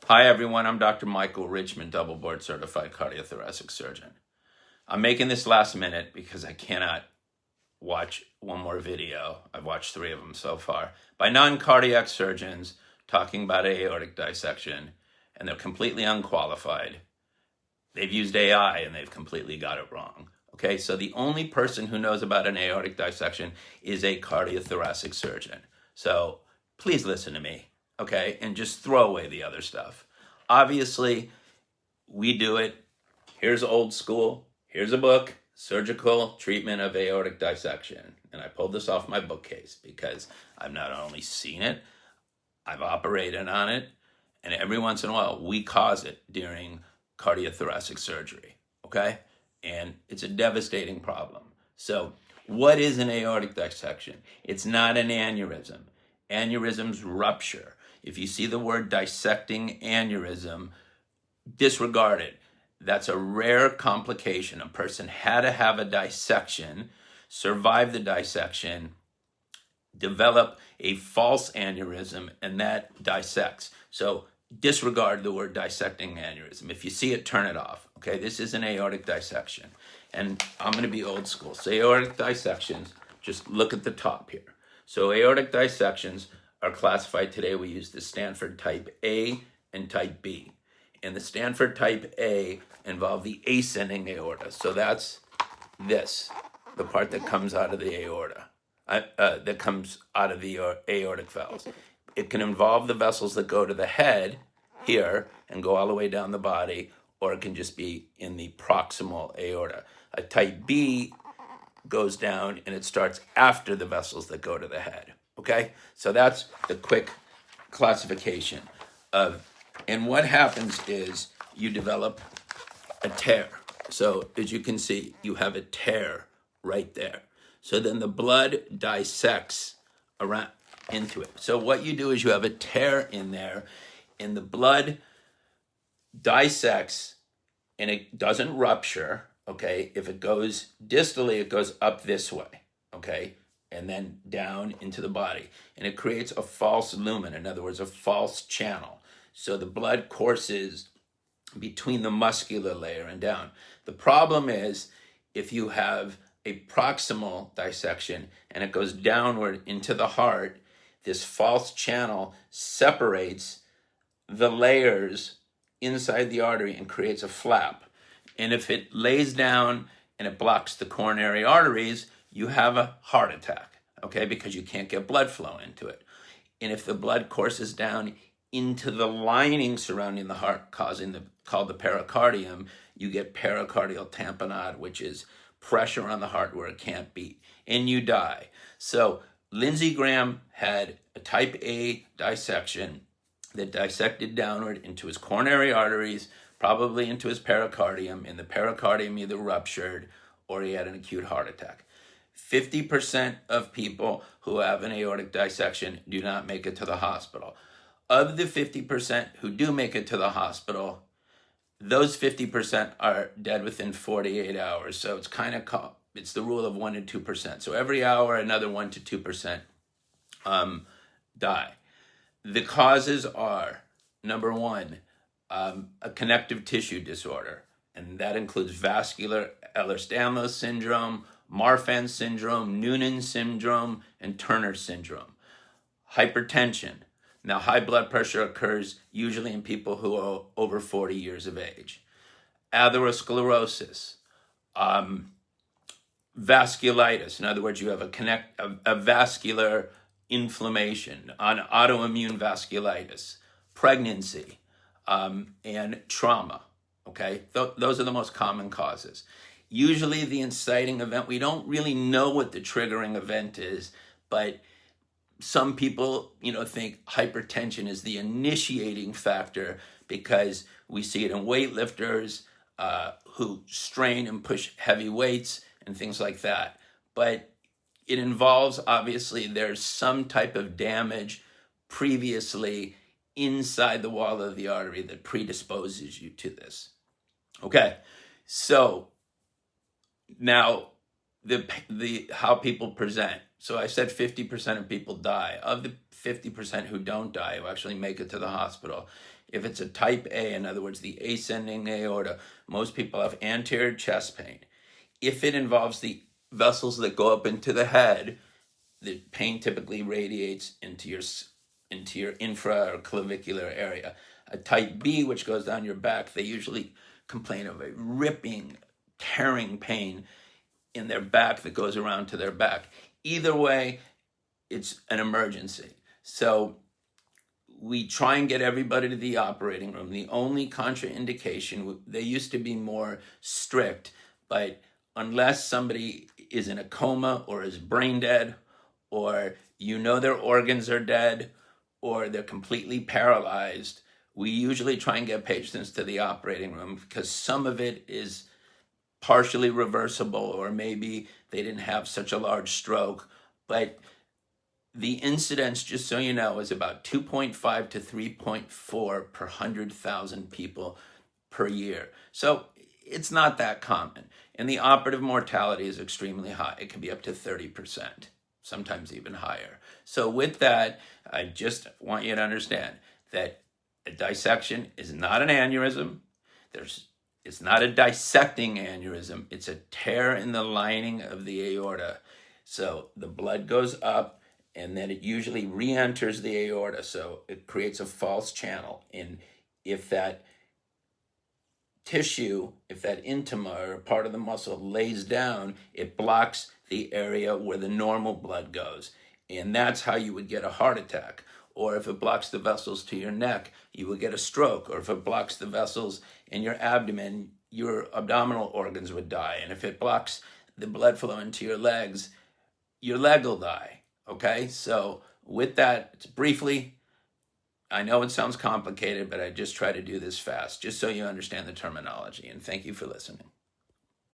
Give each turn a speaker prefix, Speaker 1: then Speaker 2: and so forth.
Speaker 1: Hi everyone, I'm Dr. Michael Richmond, double board certified cardiothoracic surgeon. I'm making this last minute because I cannot watch one more video. I've watched 3 of them so far by non-cardiac surgeons talking about aortic dissection, and they're completely unqualified. They've used AI and they've completely got it wrong. Okay, so the only person who knows about an aortic dissection is a cardiothoracic surgeon. So please listen to me, okay, and just throw away the other stuff. Obviously, we do it. Here's old school. Here's a book, Surgical Treatment of Aortic Dissection. And I pulled this off my bookcase because I've not only seen it, I've operated on it, and every once in a while we cause it during cardiothoracic surgery, okay? And it's a devastating problem. So what is an aortic dissection? It's not an aneurysm. Aneurysms rupture. If you see the word dissecting aneurysm, disregard it. That's a rare complication. A person had to have a dissection, survive the dissection, develop a false aneurysm, and that dissects. So disregard the word dissecting aneurysm. If you see it, turn it off. Okay, this is an aortic dissection. And I'm going to be old school. So aortic dissections, just look at the top here. So aortic dissections are classified today. We use the Stanford type A and type B. And the Stanford type A involve the ascending aorta. So that's this, the part that comes out of the aorta, that comes out of the aortic valves. It can involve the vessels that go to the head here and go all the way down the body, or it can just be in the proximal aorta. A type B goes down and it starts after the vessels that go to the head. Okay? So that's the quick classification of, and what happens is you develop a tear. So as you can see, you have a tear right there. So then the blood dissects around into it. So what you do is you have a tear in there, and the blood dissects, and it doesn't rupture, okay? If it goes distally, it goes up this way, okay? And then down into the body. And it creates a false lumen, in other words, a false channel. So the blood courses between the muscular layer and down. The problem is if you have a proximal dissection and it goes downward into the heart, this false channel separates the layers inside the artery and creates a flap. And if it lays down and it blocks the coronary arteries, you have a heart attack, okay, because you can't get blood flow into it. And if the blood courses down into the lining surrounding the heart, called the pericardium, you get pericardial tamponade, which is pressure on the heart where it can't beat, and you die. So Lindsey Graham had a type A dissection that dissected downward into his coronary arteries, probably into his pericardium, and the pericardium either ruptured or he had an acute heart attack. 50% of people who have an aortic dissection do not make it to the hospital. Of the 50% who do make it to the hospital, those 50% are dead within 48 hours. So it's it's the rule of 1 to 2%. So every hour, another 1 to 2% die. The causes are, number 1, a connective tissue disorder, and that includes vascular Ehlers-Danlos syndrome, Marfan syndrome, Noonan syndrome, and Turner syndrome. Hypertension. Now, high blood pressure occurs usually in people who are over 40 years of age. Atherosclerosis, vasculitis. In other words, you have a vascular inflammation, an autoimmune vasculitis, pregnancy, and trauma. Okay, those are the most common causes. Usually the inciting event, we don't really know what the triggering event is, but some people, think hypertension is the initiating factor because we see it in weightlifters who strain and push heavy weights and things like that. But it involves, obviously, there's some type of damage previously inside the wall of the artery that predisposes you to this. Okay, so now the how people present. So I said 50% of people die. Of the 50% who don't die, who actually make it to the hospital. If it's a type A, in other words, the ascending aorta, most people have anterior chest pain. If it involves the vessels that go up into the head, the pain typically radiates into your infra or clavicular area. A type B, which goes down your back, they usually complain of a ripping, tearing pain in their back that goes around to their back. Either way, it's an emergency. So we try and get everybody to the operating room. The only contraindication, they used to be more strict, but unless somebody is in a coma or is brain dead, or their organs are dead, or they're completely paralyzed, we usually try and get patients to the operating room because some of it is partially reversible, or maybe they didn't have such a large stroke. But the incidence, just so you know, is about 2.5 to 3.4 per 100,000 people per year. So it's not that common. And the operative mortality is extremely high. It can be up to 30%, sometimes even higher. So with that, I just want you to understand that a dissection is not an aneurysm. It's not a dissecting aneurysm. It's a tear in the lining of the aorta. So the blood goes up, and then it usually re-enters the aorta. So it creates a false channel. And if that tissue, if that intima or part of the muscle lays down, it blocks the area where the normal blood goes. And that's how you would get a heart attack. Or if it blocks the vessels to your neck, you will get a stroke. Or if it blocks the vessels in your abdomen, your abdominal organs would die. And if it blocks the blood flow into your legs, your leg will die. Okay? So with that, briefly, I know it sounds complicated, but I just try to do this fast, just so you understand the terminology. And thank you for listening.